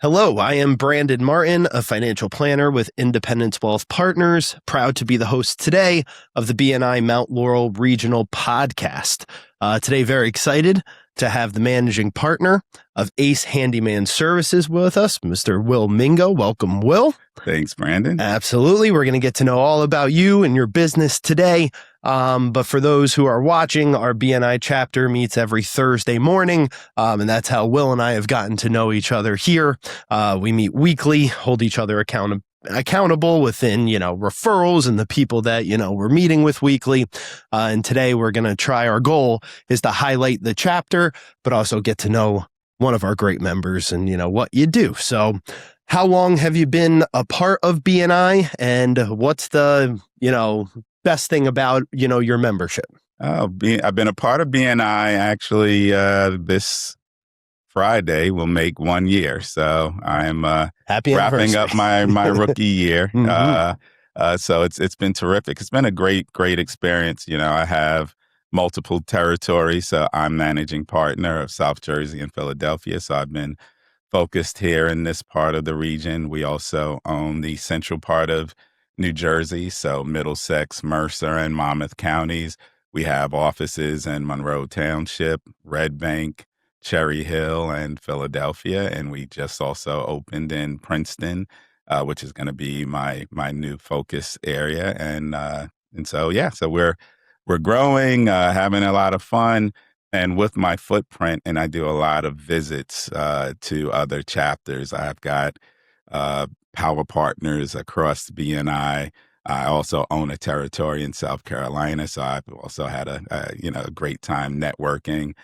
Hello, I am Brandon Martin, a financial planner with Independence Wealth Partners, proud to be the host today of the BNI Mount Laurel Regional podcast. Today, very excited to have the managing partner of ACE Handyman Services with us, Mr. Will Mingo. Welcome, Will. Thanks, Brandon. Absolutely. We're going to get to know all about you and your business today. But for those who are watching, our BNI chapter meets every Thursday morning, and that's how Will and I have gotten to know each other here. We meet weekly, hold each other accountable within, referrals and the people that, we're meeting with weekly. And today we're going to try, our goal is to highlight the chapter, but also get to know one of our great members and, what you do. So how long have you been a part of BNI, and what's the, best thing about, your membership? I've been a part of BNI actually this Friday will make 1 year. So I'm Happy wrapping up my rookie year. Mm-hmm. So it's been terrific. It's been a great experience. I have multiple territories. So I'm managing partner of South Jersey and Philadelphia. So I've been focused here in this part of the region. We also own the central part of New Jersey, so Middlesex, Mercer, and Monmouth counties. We have offices in Monroe Township, Red Bank, Cherry Hill, and Philadelphia. And we just also opened in Princeton, which is going to be my new focus area. And so we're growing, having a lot of fun. And with my footprint, and I do a lot of visits to other chapters. I've got power partners across BNI. I also own a territory in South Carolina, so I've also had a great time networking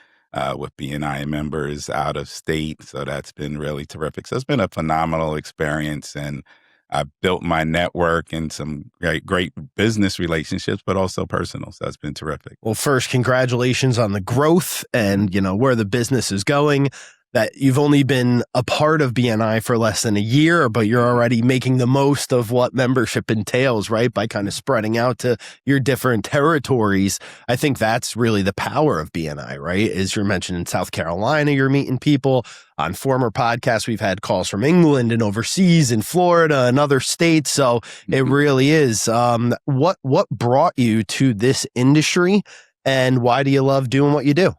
with BNI members out of state. So that's been really terrific. So it's been a phenomenal experience, and I've built my network and some great business relationships, but also personal. So it's been terrific. Well, first, congratulations on the growth and, where the business is going. That you've only been a part of BNI for less than a year, but you're already making the most of what membership entails, right? By kind of spreading out to your different territories. I think that's really the power of BNI, right? As you're mentioning in South Carolina, you're meeting people. On former podcasts, we've had calls from England and overseas in Florida and other states. So it really is. What brought you to this industry, and why do you love doing what you do?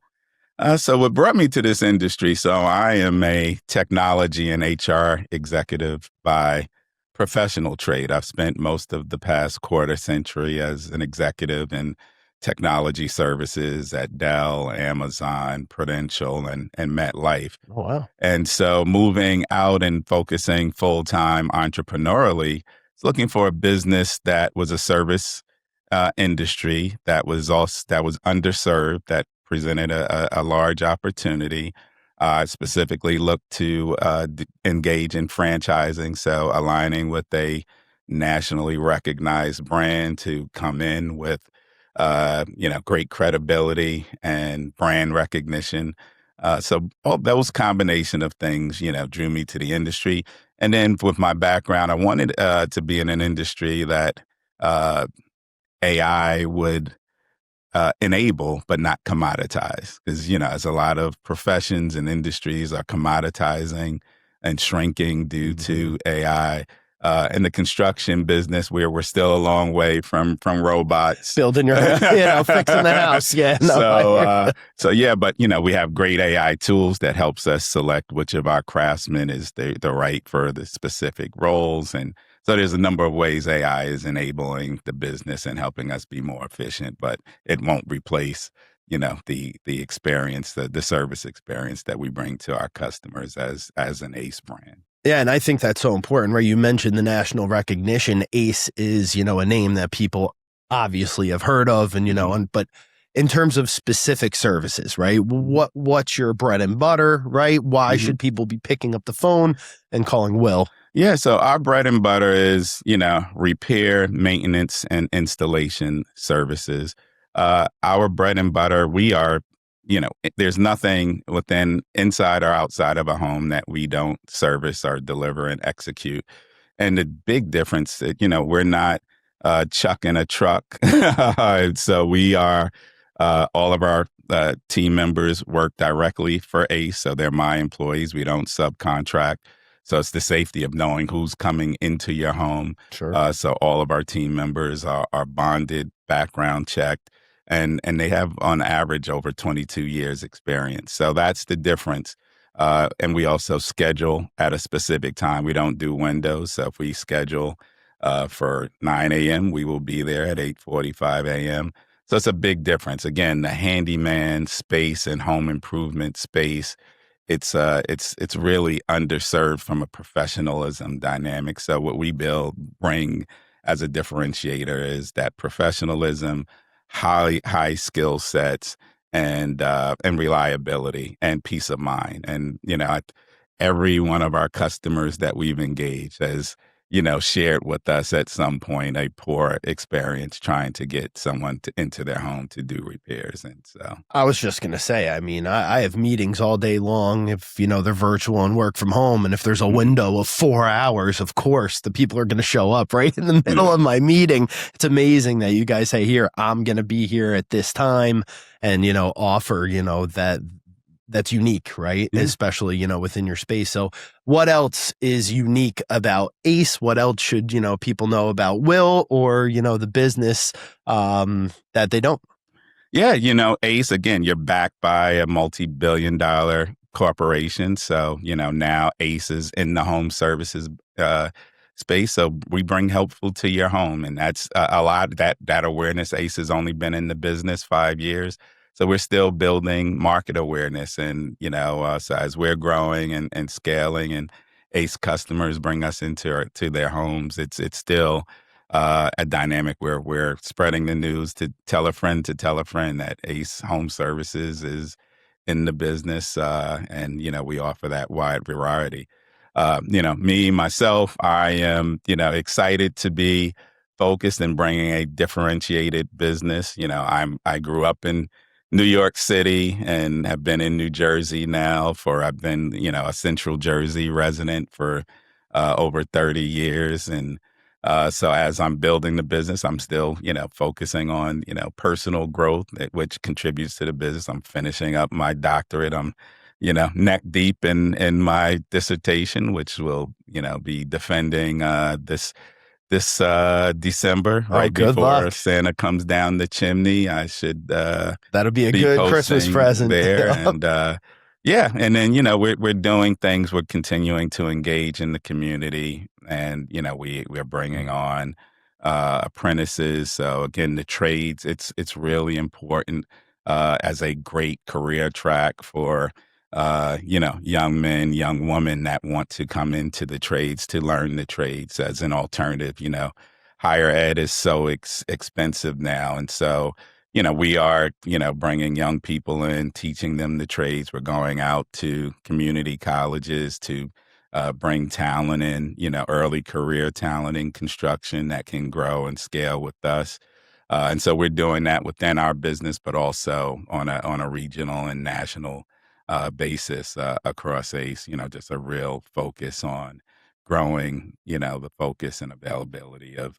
So what brought me to this industry, so I am a technology and HR executive by professional trade. I've spent most of the past quarter century as an executive in technology services at Dell, Amazon, Prudential, and MetLife. Oh, wow. And so moving out and focusing full-time entrepreneurially, looking for a business that was a service industry that was underserved, that presented a large opportunity. I specifically looked to engage in franchising, so aligning with a nationally recognized brand to come in with great credibility and brand recognition. So all those combination of things, drew me to the industry. And then with my background, I wanted to be in an industry that AI would enable, but not commoditize. Because, as a lot of professions and industries are commoditizing and shrinking due to AI. In the construction business, where we're still a long way from robots. Building your, fixing the house. Yeah. No, but, we have great AI tools that helps us select which of our craftsmen is the right for the specific roles. And so there's a number of ways AI is enabling the business and helping us be more efficient, but it won't replace, the experience, the service experience that we bring to our customers as an ACE brand. Yeah, and I think that's so important, right? You mentioned the national recognition. ACE is, a name that people obviously have heard of, and but in terms of specific services, right? What's your bread and butter, right? Why should people be picking up the phone and calling Will? Yeah, so our bread and butter is, repair, maintenance, and installation services. Our bread and butter, we are, there's nothing inside or outside of a home that we don't service or deliver and execute. And the big difference that, we're not chucking a truck. So we are, all of our team members work directly for ACE. So they're my employees. We don't subcontract. So it's the safety of knowing who's coming into your home. Sure. So all of our team members are bonded, background checked, and they have on average over 22 years experience. So that's the difference. And we also schedule at a specific time. We don't do windows. So if we schedule for 9 a.m., we will be there at 8:45 a.m. So it's a big difference. Again, the handyman space and home improvement space, it's really underserved from a professionalism dynamic. So what we bring as a differentiator is that professionalism, high skill sets, and reliability and peace of mind. And every one of our customers that we've engaged has shared with us at some point a poor experience trying to get someone into their home to do repairs. And so I was just going to say, I mean, I have meetings all day long if, they're virtual and work from home. And if there's a window of 4 hours, of course, the people are going to show up right in the middle of my meeting. It's amazing that you guys say, here, I'm going to be here at this time and, offer, that's unique, right? Yeah. Especially, within your space. So what else is unique about ACE? What else should, people know about Will or, the business that they don't? Yeah, ACE, again, you're backed by a multi-billion-dollar corporation. So, now ACE is in the home services space. So we bring helpful to your home. And that's a lot that awareness. ACE has only been in the business 5 years. So we're still building market awareness. And, so as we're growing and scaling and ACE customers bring us to their homes, it's still a dynamic where we're spreading the news to tell a friend that ACE Home Services is in the business. And, we offer that wide variety. Myself, I am, excited to be focused and bringing a differentiated business. I grew up in New York City and have been in New Jersey now I've been, a Central Jersey resident for over 30 years. And so as I'm building the business, I'm still, focusing on, personal growth, which contributes to the business. I'm finishing up my doctorate. I'm, neck deep in my dissertation, which will, be defending this December, right before luck. Santa comes down the chimney. I should that'll be a good Christmas present there. And and then we're doing things. We're continuing to engage in the community, and we're bringing on apprentices. So again, the trades. It's really important as a great career track for young men, young women that want to come into the trades to learn the trades as an alternative. Higher ed is so expensive now. And so, we are, bringing young people in, teaching them the trades. We're going out to community colleges to bring talent in, early career talent in construction that can grow and scale with us. And so we're doing that within our business, but also on a regional and national basis across ACE, just a real focus on growing, the focus and availability of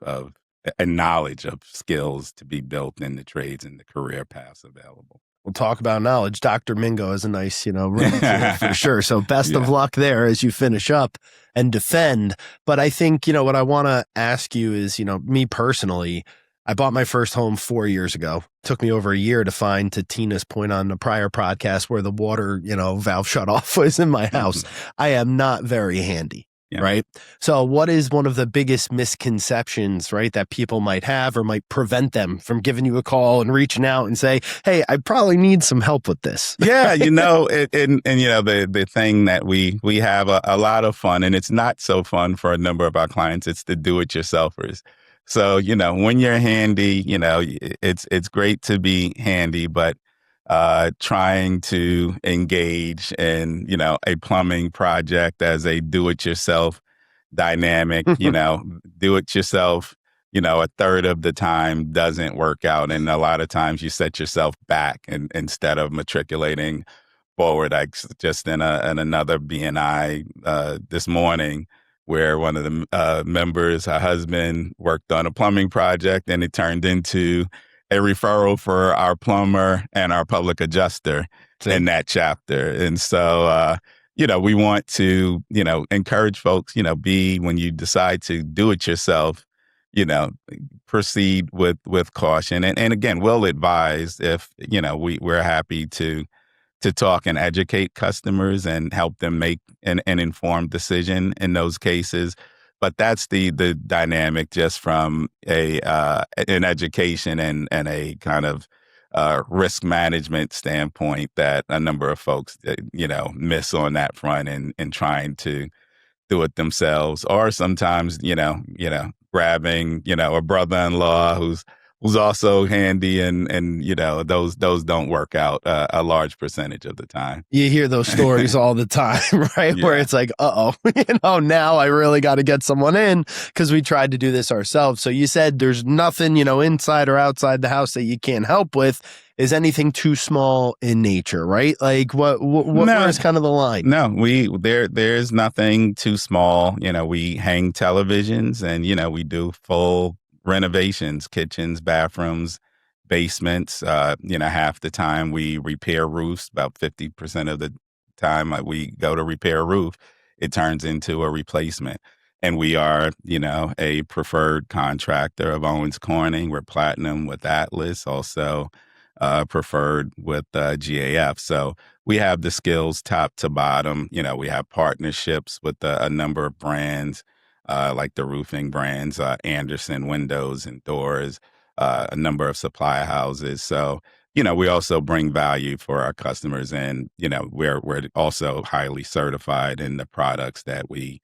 and knowledge of skills to be built in the trades and the career paths available. We'll talk about knowledge. Dr. Mingo is a nice, room to for sure. So best of luck there as you finish up and defend. But I think, what I want to ask you is, me personally, I bought my first home 4 years ago. Took me over a year to find, to Tina's point on the prior podcast, where the water, valve shut off was in my house. I am not very handy. Yeah. Right. So what is one of the biggest misconceptions, right, that people might have or might prevent them from giving you a call and reaching out and say, hey, I probably need some help with this? Yeah. The thing that we have a lot of fun, and it's not so fun for a number of our clients. It's the do-it-yourselfers. So, when you're handy, it's great to be handy, but trying to engage in, a plumbing project as a do-it-yourself dynamic, do-it-yourself, a third of the time doesn't work out. And a lot of times you set yourself back and instead of matriculating forward. I just in another BNI this morning, where one of the members, her husband, worked on a plumbing project, and it turned into a referral for our plumber and our public adjuster in that chapter. And so, we want to, encourage folks, when you decide to do it yourself, you know, proceed with caution. And again, we'll advise if, we're happy to talk and educate customers and help them make an informed decision in those cases. But that's the dynamic just from an education and a kind of risk management standpoint that a number of folks, miss on that front in trying to do it themselves, or sometimes, grabbing, a brother-in-law who's also handy, and those don't work out a large percentage of the time. You hear those stories all the time, right? Yeah. Where it's like, now I really got to get someone in because we tried to do this ourselves. So you said there's nothing, inside or outside the house that you can't help with. Is anything too small in nature, right? Like what No. where's kind of the line? No, there's nothing too small. We hang televisions, and we do full renovations, kitchens, bathrooms, basements. Half the time we repair roofs. About 50% of the time we go to repair a roof, it turns into a replacement. And we are, a preferred contractor of Owens Corning. We're platinum with Atlas, also preferred with GAF. So we have the skills top to bottom. We have partnerships with a number of brands, like the roofing brands, Anderson Windows and Doors, a number of supply houses. So, we also bring value for our customers, and, we're also highly certified in the products that we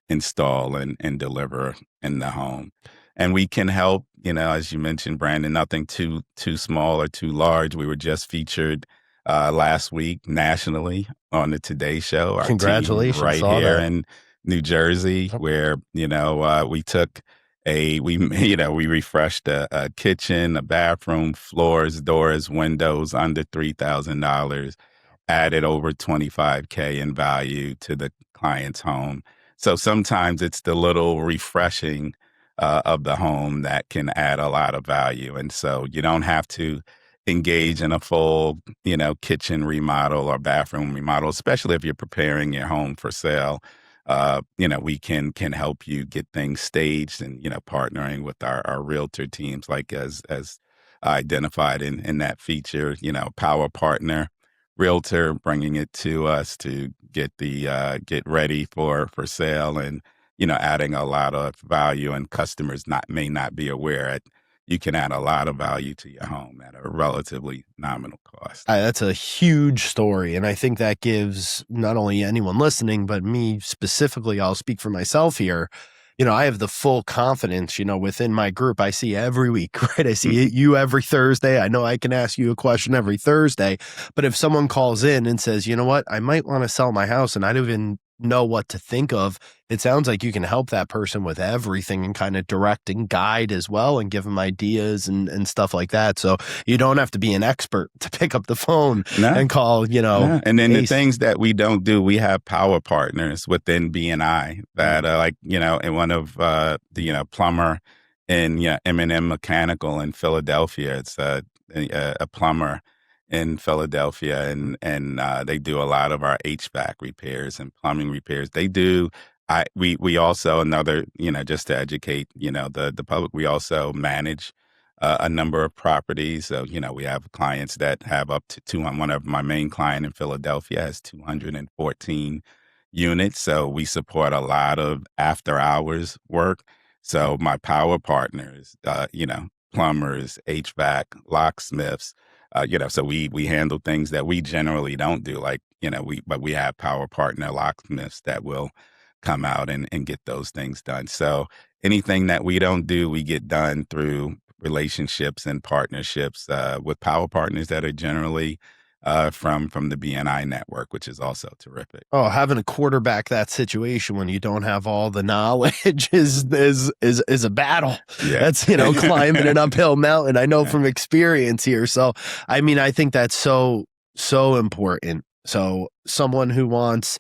install and deliver in the home. And we can help, as you mentioned, Brandon, nothing too small or too large. We were just featured last week nationally on the Today Show. Our Congratulations. team right Saw here that. in New Jersey, where, we took we refreshed a kitchen, a bathroom, floors, doors, windows under $3,000, added over $25K in value to the client's home. So sometimes it's the little refreshing of the home that can add a lot of value. And so you don't have to engage in a full, kitchen remodel or bathroom remodel, especially if you're preparing your home for sale. We can help you get things staged, and, partnering with our realtor teams, like as identified in that feature, power partner realtor, bringing it to us to get get ready for sale, and adding a lot of value, and customers may not be aware that you can add a lot of value to your home at a relatively nominal cost. That's a huge story. And I think that gives not only anyone listening, but me specifically, I'll speak for myself here. I have the full confidence, within my group. I see every week, right? I see you every Thursday. I know I can ask you a question every Thursday. But if someone calls in and says, you know what, I might want to sell my house and I don't even know what to think of, it sounds like you can help that person with everything and kind of direct and guide as well, and give them ideas and stuff like that. So you don't have to be an expert to pick up the phone and call, No. And then the Ace. things that we don't do, we have power partners within BNI that are like, and one of the, plumber in M&M Mechanical in Philadelphia. It's a plumber in Philadelphia, and they do a lot of our HVAC repairs and plumbing repairs. They do. We also, another, just to educate, the public, we also manage a number of properties. So, we have clients that have up to one of my main client in Philadelphia has 214 units. So we support a lot of after hours work. So my power partners, plumbers, HVAC, locksmiths, so we handle things that we generally don't do, like, but we have power partner locksmiths that will come out and get those things done. So anything that we don't do, we get done through relationships and partnerships with power partners that are generally from the BNI network, which is also terrific. Oh, having a quarterback that situation when you don't have all the knowledge is a battle. Yeah. That's, climbing an uphill mountain. I know from experience here. So, I mean, I think that's so important. So someone who wants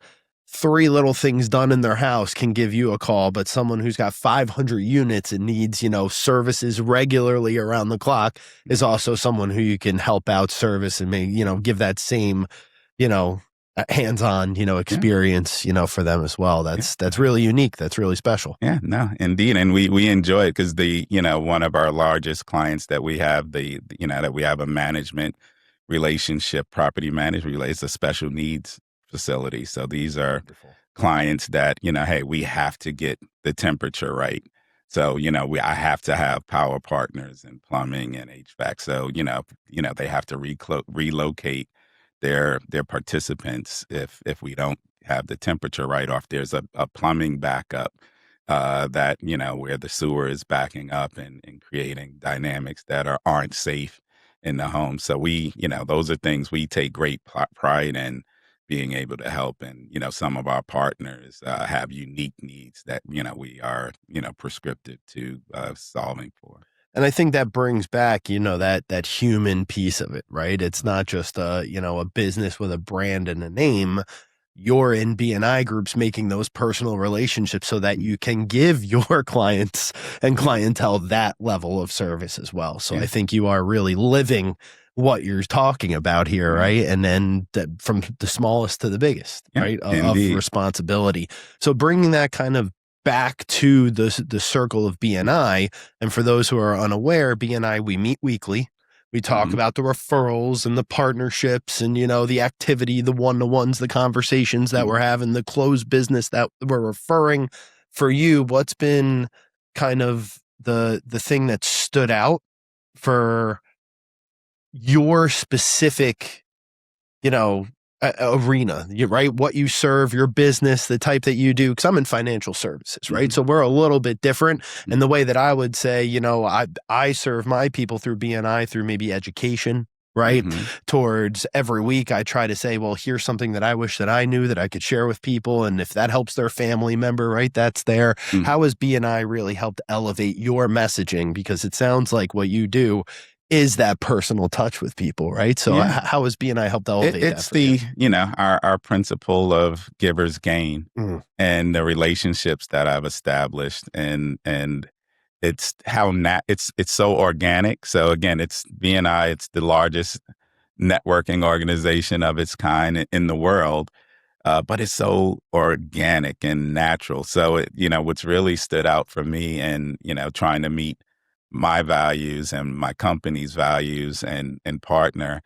3 little things done in their house can give you a call, but someone who's got 500 units and needs, services regularly around the clock is also someone who you can help out service and maybe, give that same, hands-on, experience, for them as well. Yeah. That's really unique. That's really special. Yeah, no, indeed. And we enjoy it because one of our largest clients that we have, that we have a management relationship, property management, it's a special needs facility. So these are Wonderful. clients that, hey, we have to get the temperature right. So, I have to have power partners and plumbing and HVAC. So, they have to relocate their participants if we don't have the temperature right, or if there's a plumbing backup that where the sewer is backing up and creating dynamics that aren't safe in the home. So those are things we take great pride in being able to help. And some of our partners have unique needs that we are prescriptive to solving for. And I think that brings back, that human piece of it, right? It's not just a business with a brand and a name. You're in BNI groups making those personal relationships so that you can give your clients and clientele that level of service as well. So Yeah. I think you are really living what you're talking about here, right? And then from the smallest to the biggest, right, of responsibility. So bringing that kind of back to the circle of BNI, and for those who are unaware, BNI, we meet weekly. We talk about the referrals and the partnerships and, the activity, the one-to-ones, the conversations that we're having, the closed business that we're referring. For you, what's been kind of the thing that stood out for your specific, arena, right? What you serve, your business, the type that you do, because I'm in financial services, right? So we're a little bit different. And the way that I would say, I serve my people through BNI, through maybe education, right? Towards every week, I try to say, well, here's something that I wish that I knew that I could share with people. And if that helps their family member, right, that's there. How has BNI really helped elevate your messaging? Because it sounds like what you do is that personal touch with people, right? So how has BNI helped elevate that? It's our principle of givers gain and the relationships that I've established, and it's how it's so organic. So again, it's BNI, it's the largest networking organization of its kind in the world. But it's so organic and natural. So what's really stood out for me, and trying to meet my values and my company's values and partner,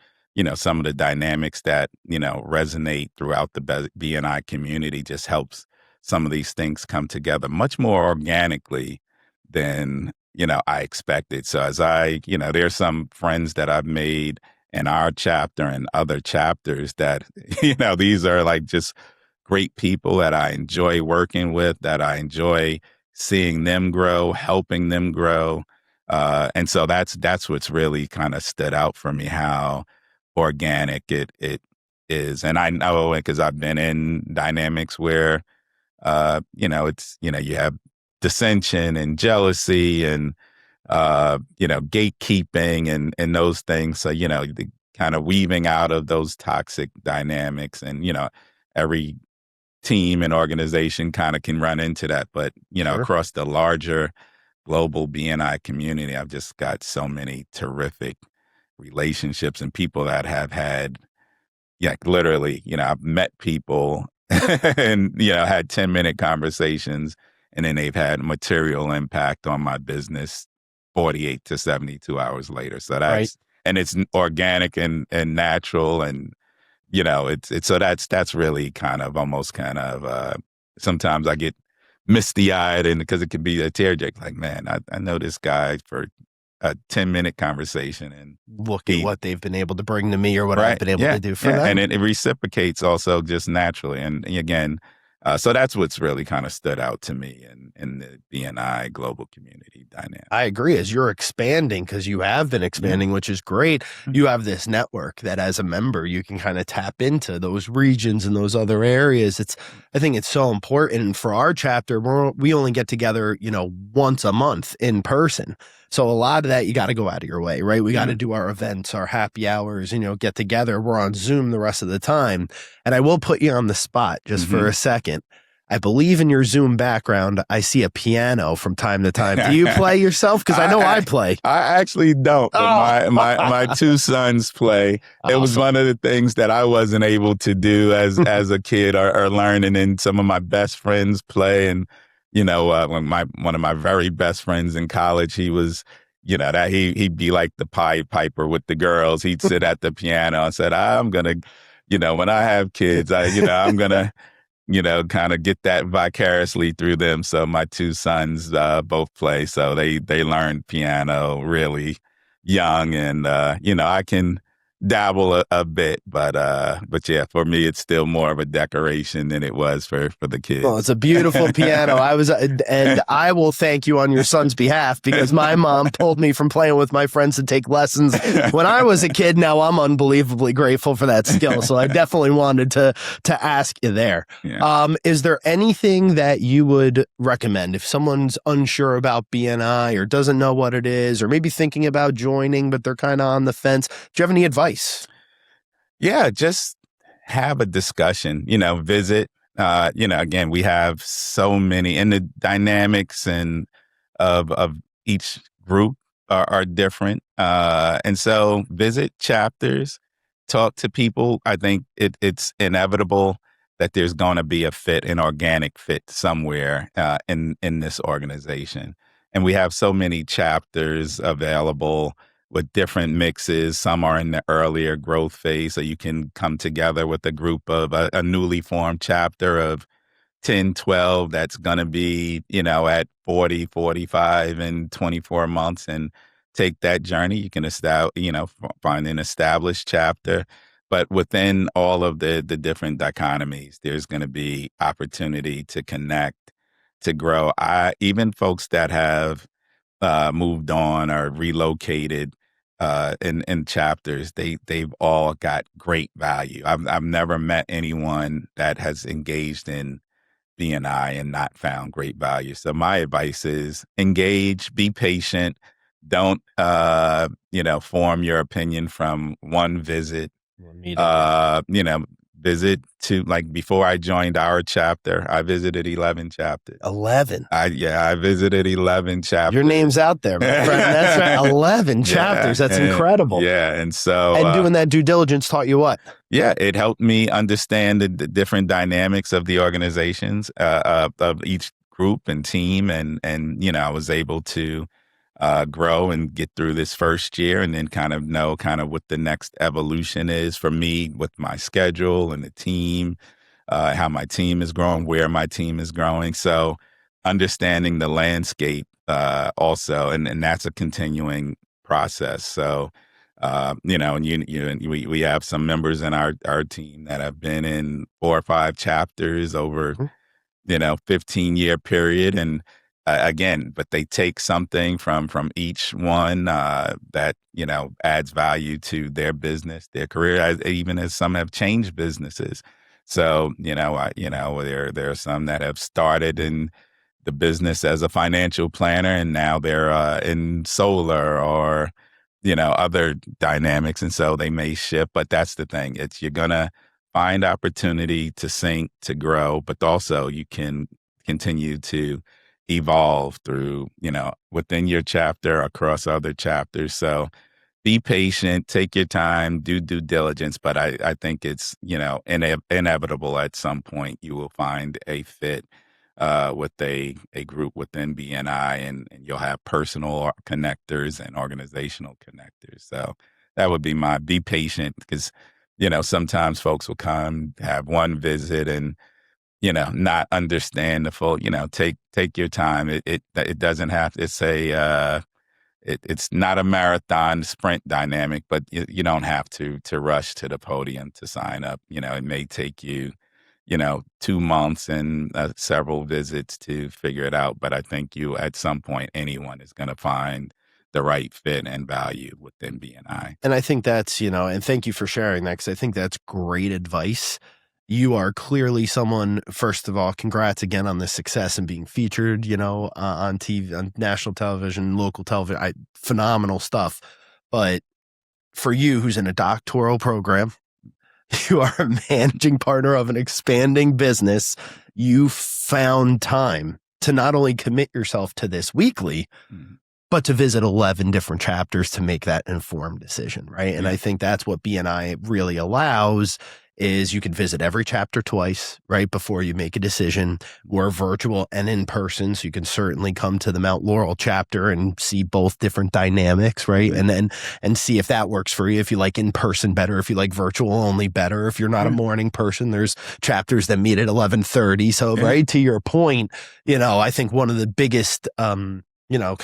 some of the dynamics that resonate throughout the BNI community just helps some of these things come together much more organically than I expected. So as there's some friends that I've made in our chapter and other chapters that these are like just great people that I enjoy working with, that I enjoy seeing them grow, helping them grow. And so that's what's really kind of stood out for me, how organic it is. And I know, because I've been in dynamics where, it's, you have dissension and jealousy and, gatekeeping and those things. So, the kind of weaving out of those toxic dynamics, and, every team and organization kind of can run into that. But, across the larger global BNI community, I've just got so many terrific relationships and people that have had, literally, I've met people and, had 10-minute conversations, and then they've had material impact on my business 48 to 72 hours later. So that's, and it's organic and natural. And, it's so that's really kind of almost sometimes I get misty-eyed, and because it can be a tearjerker, like, man, I know this guy for a 10-minute conversation, and look at what they've been able to bring to me, or what I've been able to do for them. And it reciprocates also just naturally. And again, so that's what's really kind of stood out to me in the BNI global community dynamic. I agree. As you're expanding, because you have been expanding, which is great, you have this network that as a member, you can kind of tap into those regions and those other areas. I think it's so important. And for our chapter, we only get together, once a month in person. So a lot of that, you got to go out of your way, right? We got to do our events, our happy hours, get together. We're on Zoom the rest of the time. And I will put you on the spot just for a second. I believe in your Zoom background, I see a piano from time to time. Do you play yourself? Because I know I play. I actually don't, but my two sons play. Awesome. It was one of the things that I wasn't able to do as a kid or learning, and some of my best friends play. And, when one of my very best friends in college, he was, that he'd be like the Pied Piper with the girls. He'd sit at the piano and said, I'm going to, when I have kids, I'm going to, kind of get that vicariously through them. So my two sons both play. So they learned piano really young, and I can dabble a bit, but yeah, for me it's still more of a decoration than it was for the kids. Well, it's a beautiful piano. And I will thank you on your son's behalf, because my mom pulled me from playing with my friends to take lessons when I was a kid. Now I'm unbelievably grateful for that skill. So I definitely wanted to ask you there. Yeah. Is there anything that you would recommend if someone's unsure about BNI or doesn't know what it is, or maybe thinking about joining, but they're kind of on the fence? Do you have any advice? Yeah, just have a discussion, visit. Again, we have so many, and the dynamics and of each group are different. And so visit chapters, talk to people. I think it's inevitable that there's going to be a fit, an organic fit somewhere in this organization. And we have so many chapters available with different mixes. Some are in the earlier growth phase, so you can come together with a group of a newly formed chapter of 10, 12 that's going to be, at 40, 45 in 24 months and take that journey. You can find an established chapter. But within all of the different dichotomies, there's going to be opportunity to connect, to grow. Even folks that have moved on or relocated in chapters, they've all got great value. I've never met anyone that has engaged in BNI and not found great value. So my advice is engage, be patient. Don't form your opinion from one visit. Visit to, like, before I joined our chapter, I visited 11 chapters. 11. I visited 11 chapters. Your name's out there, my friend. That's right. 11 chapters. That's incredible. Yeah. And so. And doing that due diligence taught you what? Yeah, it helped me understand the different dynamics of the organizations, of each group and team. And I was able to grow and get through this first year, and then kind of know what the next evolution is for me with my schedule and the team, how my team is growing, where my team is growing. So understanding the landscape also, and that's a continuing process. So, and we have some members in our team that have been in 4 or 5 chapters over, 15-year period. And again, but they take something from each one that, adds value to their business, their career, even as some have changed businesses. So, there are some that have started in the business as a financial planner, and now they're in solar or, other dynamics. And so they may shift, but that's the thing. You're going to find opportunity to sync, to grow, but also you can continue to evolve through, within your chapter, across other chapters. So be patient, take your time, do due diligence. But I think it's, inevitable at some point you will find a fit with a group within BNI, and you'll have personal connectors and organizational connectors. So that would be be patient, because, sometimes folks will come, have one visit, and not understand the full, take your time. It doesn't have, it's not a marathon sprint dynamic, but you don't have to rush to the podium to sign up. It may take you, 2 months and several visits to figure it out. But I think at some point, anyone is going to find the right fit and value within BNI. And I think that's, and thank you for sharing that, because I think that's great advice. You are clearly someone, first of all, congrats again on this success and being featured, on TV, on national television, local television, phenomenal stuff. But for you, who's in a doctoral program, you are a managing partner of an expanding business. You found time to not only commit yourself to this weekly, but to visit 11 different chapters to make that informed decision, right? And I think that's what BNI really allows is you can visit every chapter twice, right, before you make a decision. We're virtual and in person, so you can certainly come to the Mount Laurel chapter and see both different dynamics, right? And see if that works for you. If you like in person better, if you like virtual only better. If you're not a morning person, there's chapters that meet at 11:30. So, right, to your point, I think one of the biggest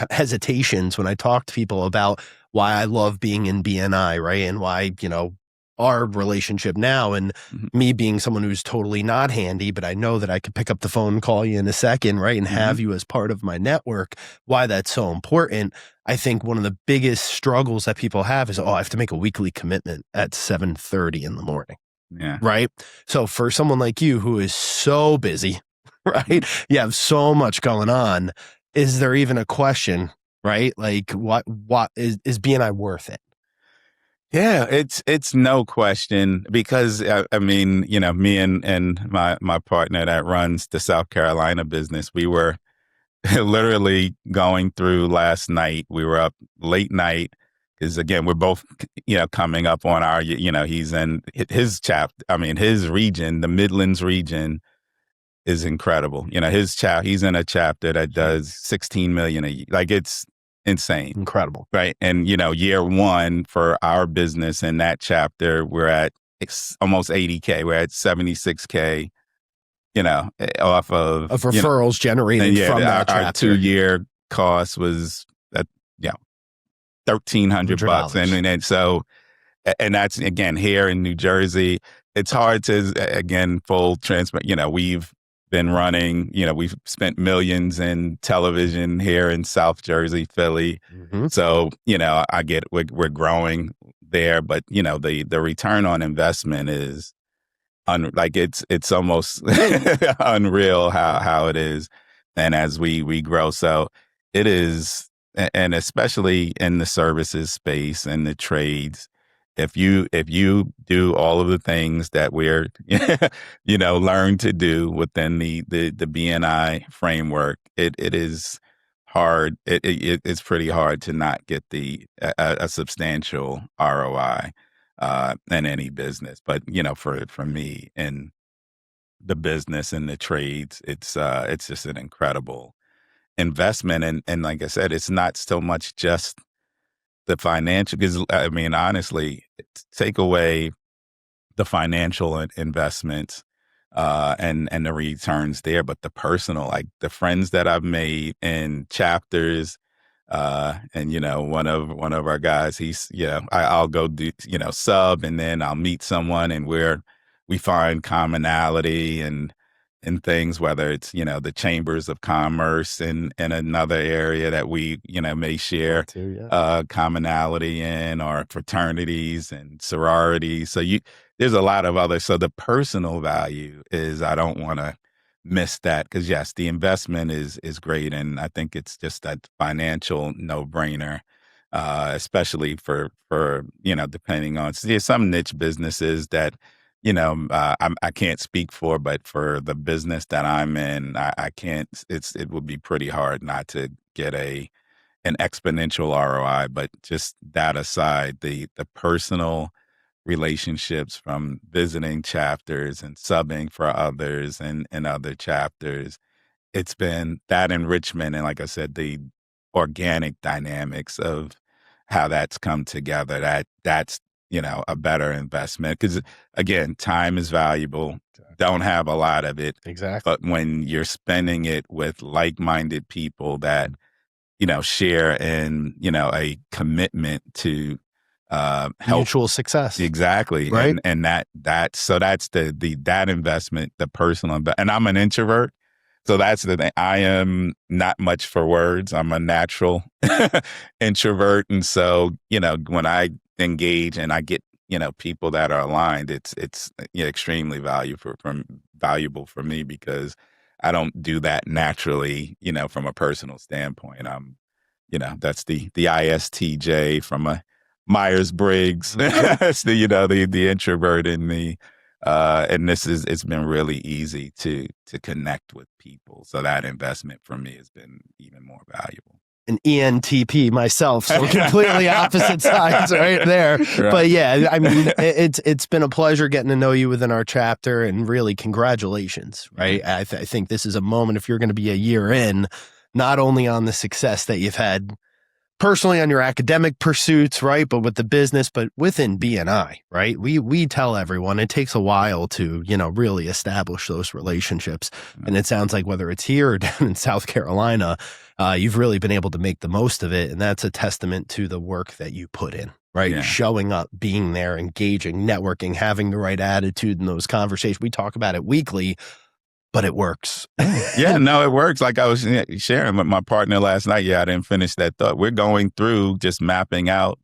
hesitations when I talk to people about why I love being in BNI, right? And why, our relationship now and me being someone who's totally not handy, but I know that I could pick up the phone and call you in a second, right? And have you as part of my network, why that's so important. I think one of the biggest struggles that people have is, I have to make a weekly commitment at 7:30 in the morning. Yeah. Right. So for someone like you who is so busy, right? You have so much going on. Is there even a question, right? Like what is BNI worth it? Yeah, it's no question because I mean, me and my partner that runs the South Carolina business, we were literally going through last night. We were up late night because again, we're both coming up on our he's in his his region, the Midlands region is incredible. He's in a chapter that does 16 million a year. Like it's insane. Incredible. Right. And, year one for our business in that chapter, we're at almost 80K. We're at 76K, off of referrals generated from that chapter. Our 2-year cost was at, $1,300. And so, and that's again, here in New Jersey, it's hard to, again, full transparent, we've been running, we've spent millions in television here in South Jersey, Philly. So, I get we're growing there, but the return on investment is it's almost unreal how it is. And as we grow, so it is, and especially in the services space and the trades, if you do all of the things that we're learn to do within the BNI framework, it is hard. It's pretty hard to not get a substantial ROI in any business. But for me in the business and the trades, it's just an incredible investment. And like I said, it's not so much just the financial, because I mean, honestly, take away the financial investments and the returns there, but the personal, like the friends that I've made in chapters, and one of our guys, he's I'll go do sub, and then I'll meet someone, and we find commonality and things, whether it's the chambers of commerce in another area that we may share commonality in, or fraternities and sororities. So there's a lot of other. So the personal value is, I don't want to miss that, because yes, the investment is great, and I think it's just that financial no brainer. Especially for depending on, there's some niche businesses that I can't speak for, but for the business that I'm in, I can't. It would be pretty hard not to get an exponential ROI. But just that aside, the personal relationships from visiting chapters and subbing for others and other chapters, it's been that enrichment, and like I said, the organic dynamics of how that's come together. That's a better investment, because again, time is valuable. Exactly. Don't have a lot of it. Exactly. But when you're spending it with like-minded people that share in a commitment to help, mutual success. Exactly. Right. And that's that investment, the personal, and I'm an introvert. So that's the thing. I am not much for words. I'm a natural introvert. And so, when I engage and I get, people that are aligned, it's extremely valuable for me, because I don't do that naturally, from a personal standpoint. I'm, that's the ISTJ from a Myers-Briggs, the introvert in me. And it's been really easy to connect with people. So that investment for me has been even more valuable. An ENTP myself, so completely opposite sides right there. Right. But yeah, I mean, it's been a pleasure getting to know you within our chapter, and really congratulations, right? I think this is a moment, if you're going to be a year in, not only on the success that you've had personally on your academic pursuits, right, but with the business, but within BNI, right? We tell everyone it takes a while to, really establish those relationships. And it sounds like whether it's here or down in South Carolina, you've really been able to make the most of it. And that's a testament to the work that you put in, right? Yeah. Showing up, being there, engaging, networking, having the right attitude in those conversations. We talk about it weekly, but it works. Yeah, no, it works. Like I was sharing with my partner last night. Yeah, I didn't finish that thought. We're going through just mapping out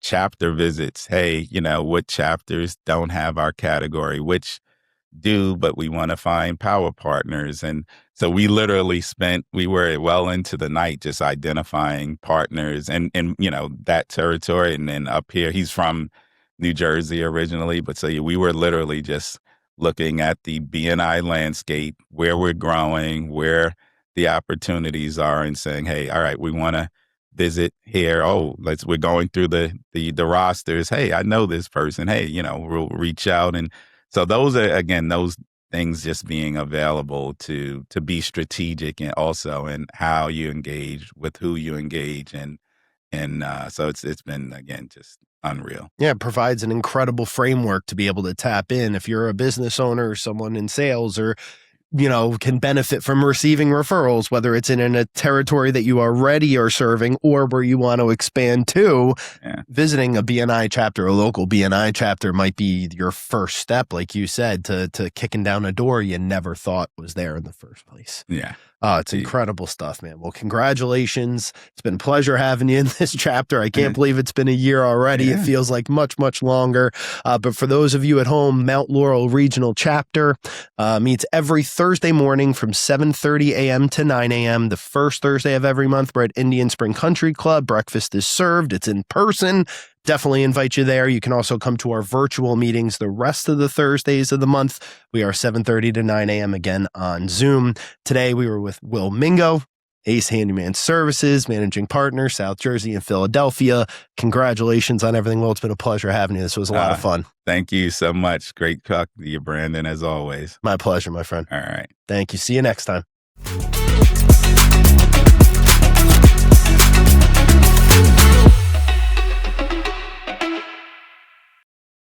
chapter visits. Hey, what chapters don't have our category, which do, but we want to find power partners. And so we literally we were well into the night just identifying partners and that territory. And then up here, he's from New Jersey originally, but so we were literally just looking at the BNI landscape, where we're growing, where the opportunities are, and saying, hey, all right, we want to visit here. Oh, we're going through the rosters. Hey, I know this person. Hey, we'll reach out. And so those are, again, those things just being available to be strategic, and also in how you engage, with who you engage. And so it's been, again, just unreal. Yeah, it provides an incredible framework to be able to tap in if you're a business owner or someone in sales, or can benefit from receiving referrals, whether it's in a territory that you already are serving or where you want to expand to. Yeah. Visiting a BNI chapter, a local BNI chapter, might be your first step, like you said, to kicking down a door you never thought was there in the first place. Yeah. It's incredible stuff, man. Well, congratulations. It's been a pleasure having you in this chapter. I can't believe it's been a year already. Yeah. It feels like much, much longer. But for those of you at home, Mount Laurel Regional Chapter meets every Thursday morning from 7:30 a.m. to 9 a.m. The first Thursday of every month, we're at Indian Spring Country Club. Breakfast is served. It's in person. Definitely invite you there. You can also come to our virtual meetings the rest of the Thursdays of the month. We are 7:30 to 9 a.m. again on Zoom. Today, we were with Will Mingo, Ace Handyman Services, managing partner, South Jersey and Philadelphia. Congratulations on everything, Will. It's been a pleasure having you. This was a lot of fun. Thank you so much. Great talking to you, Brandon, as always. My pleasure, my friend. All right. Thank you. See you next time.